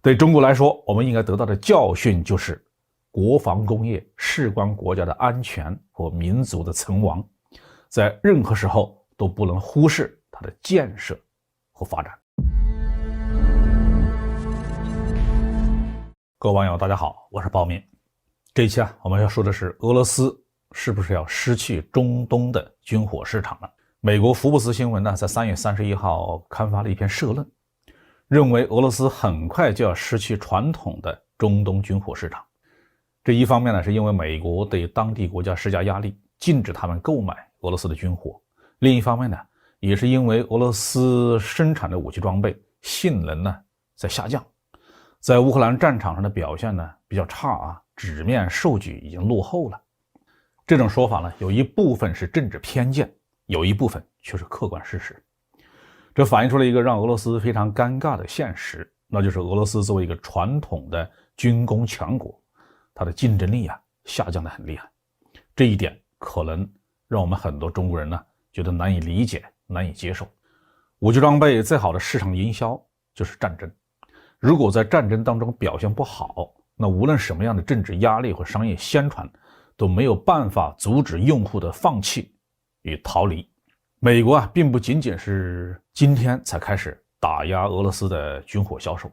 对中国来说，我们应该得到的教训就是，国防工业事关国家的安全和民族的存亡，在任何时候都不能忽视它的建设和发展。各位网友大家好，我是包明。这一期我们要说的是俄罗斯是不是要失去中东的军火市场了。美国福布斯新闻在3月31号刊发了一篇社论，认为俄罗斯很快就要失去传统的中东军火市场。这一方面是因为美国对当地国家施加压力，禁止他们购买俄罗斯的军火；另一方面也是因为俄罗斯生产的武器装备性能在下降，在乌克兰战场上的表现比较差纸面数据已经落后了。这种说法有一部分是政治偏见，有一部分却是客观事实。这反映出了一个让俄罗斯非常尴尬的现实，那就是俄罗斯作为一个传统的军工强国，它的竞争力下降得很厉害。这一点可能让我们很多中国人觉得难以理解、难以接受。武器装备最好的市场营销就是战争，如果在战争当中表现不好，那无论什么样的政治压力和商业宣传都没有办法阻止用户的放弃与逃离。美国并不仅仅是今天才开始打压俄罗斯的军火销售，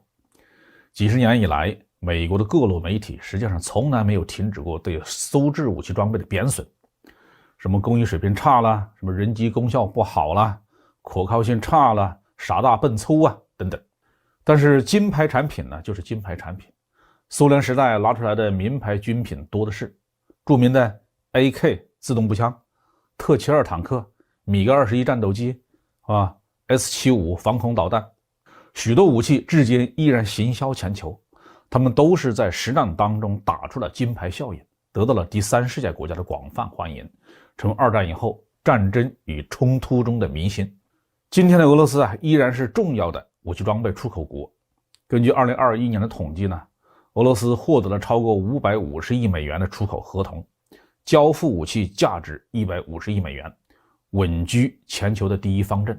几十年以来，美国的各路媒体实际上从来没有停止过对苏制武器装备的贬损，什么工艺水平差了，什么人机功效不好了，可靠性差了，傻大笨粗等等。但是金牌产品就是金牌产品，苏联时代拿出来的名牌军品多的是，著名的 AK 自动步枪、特七2坦克、米格21战斗机S75 防空导弹，许多武器至今依然行销全球，他们都是在实战当中打出了金牌效应，得到了第三世界国家的广泛欢迎，成为二战以后战争与冲突中的明星。今天的俄罗斯依然是重要的武器装备出口国。根据2021年的统计俄罗斯获得了超过550亿美元的出口合同，交付武器价值150亿美元，稳居全球的第一方阵。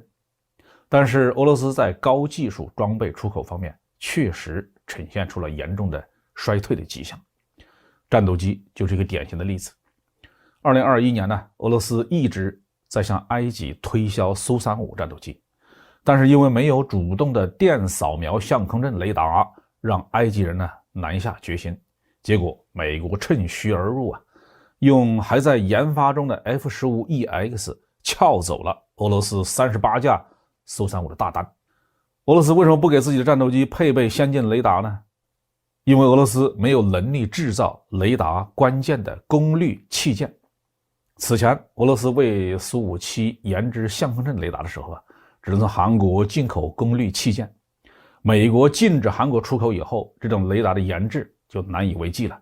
但是俄罗斯在高技术装备出口方面确实呈现出了严重的衰退的迹象，战斗机就是一个典型的例子。2021年俄罗斯一直在向埃及推销苏35战斗机，但是因为没有主动的电扫描相控阵雷达，让埃及人难下决心。结果美国趁虚而入用还在研发中的 F-15EX 撬走了俄罗斯38架苏35的大单。俄罗斯为什么不给自己的战斗机配备先进雷达呢？因为俄罗斯没有能力制造雷达关键的功率器件。此前俄罗斯为苏57研制相控阵雷达的时候只能从韩国进口功率器件，美国禁止韩国出口以后，这种雷达的研制就难以为继了。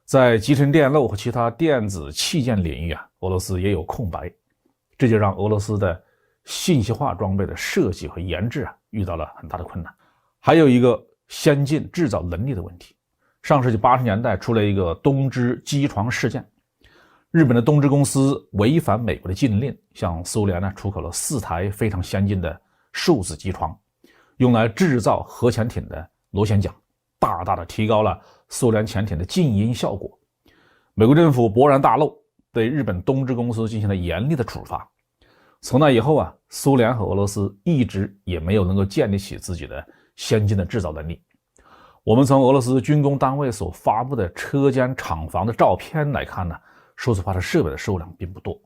在集成电路和其他电子器件领域俄罗斯也有空白，这就让俄罗斯的信息化装备的设计和研制遇到了很大的困难。还有一个先进制造能力的问题。上世纪80年代出了一个东芝机床事件，日本的东芝公司违反美国的禁令，向苏联出口了4台非常先进的数字机床，用来制造核潜艇的螺旋桨，大大的提高了苏联潜艇的静音效果。美国政府勃然大怒，对日本东芝公司进行了严厉的处罚。从那以后苏联和俄罗斯一直也没有能够建立起自己的先进的制造能力。我们从俄罗斯军工单位所发布的车间厂房的照片来看数字化的设备的数量并不多。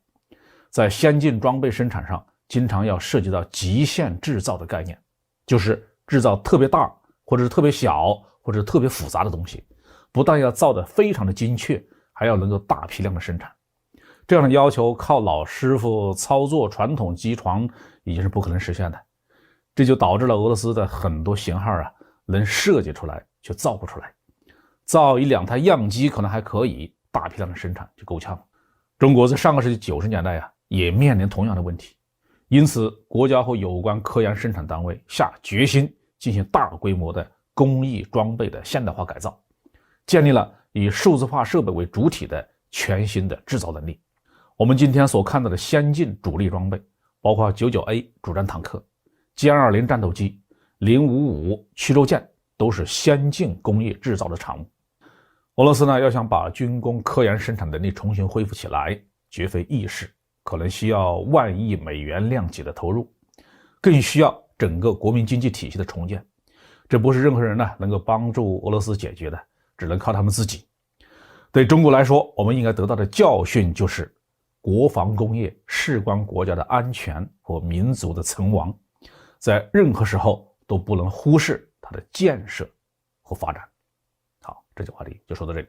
在先进装备生产上，经常要涉及到极限制造的概念，就是制造特别大或者是特别小或者是特别复杂的东西，不但要造得非常的精确，还要能够大批量的生产。这样的要求靠老师傅操作传统机床已经是不可能实现的，这就导致了俄罗斯的很多型号能设计出来却造不出来，造1-2台样机可能还可以，大批量的生产就够呛了。中国在上个世纪90年代也面临同样的问题，因此国家和有关科研生产单位下决心进行大规模的工艺装备的现代化改造，建立了以数字化设备为主体的全新的制造能力。我们今天所看到的先进主力装备包括99A 主战坦克、歼20战斗机、055驱逐舰都是先进工业制造的产物。俄罗斯呢，要想把军工科研生产能力重新恢复起来，绝非易事，可能需要万亿美元量级的投入，更需要整个国民经济体系的重建。这不是任何人呢能够帮助俄罗斯解决的，只能靠他们自己。对中国来说，我们应该得到的教训就是，国防工业事关国家的安全和民族的存亡，在任何时候都不能忽视它的建设和发展。好，这期话题就说到这里。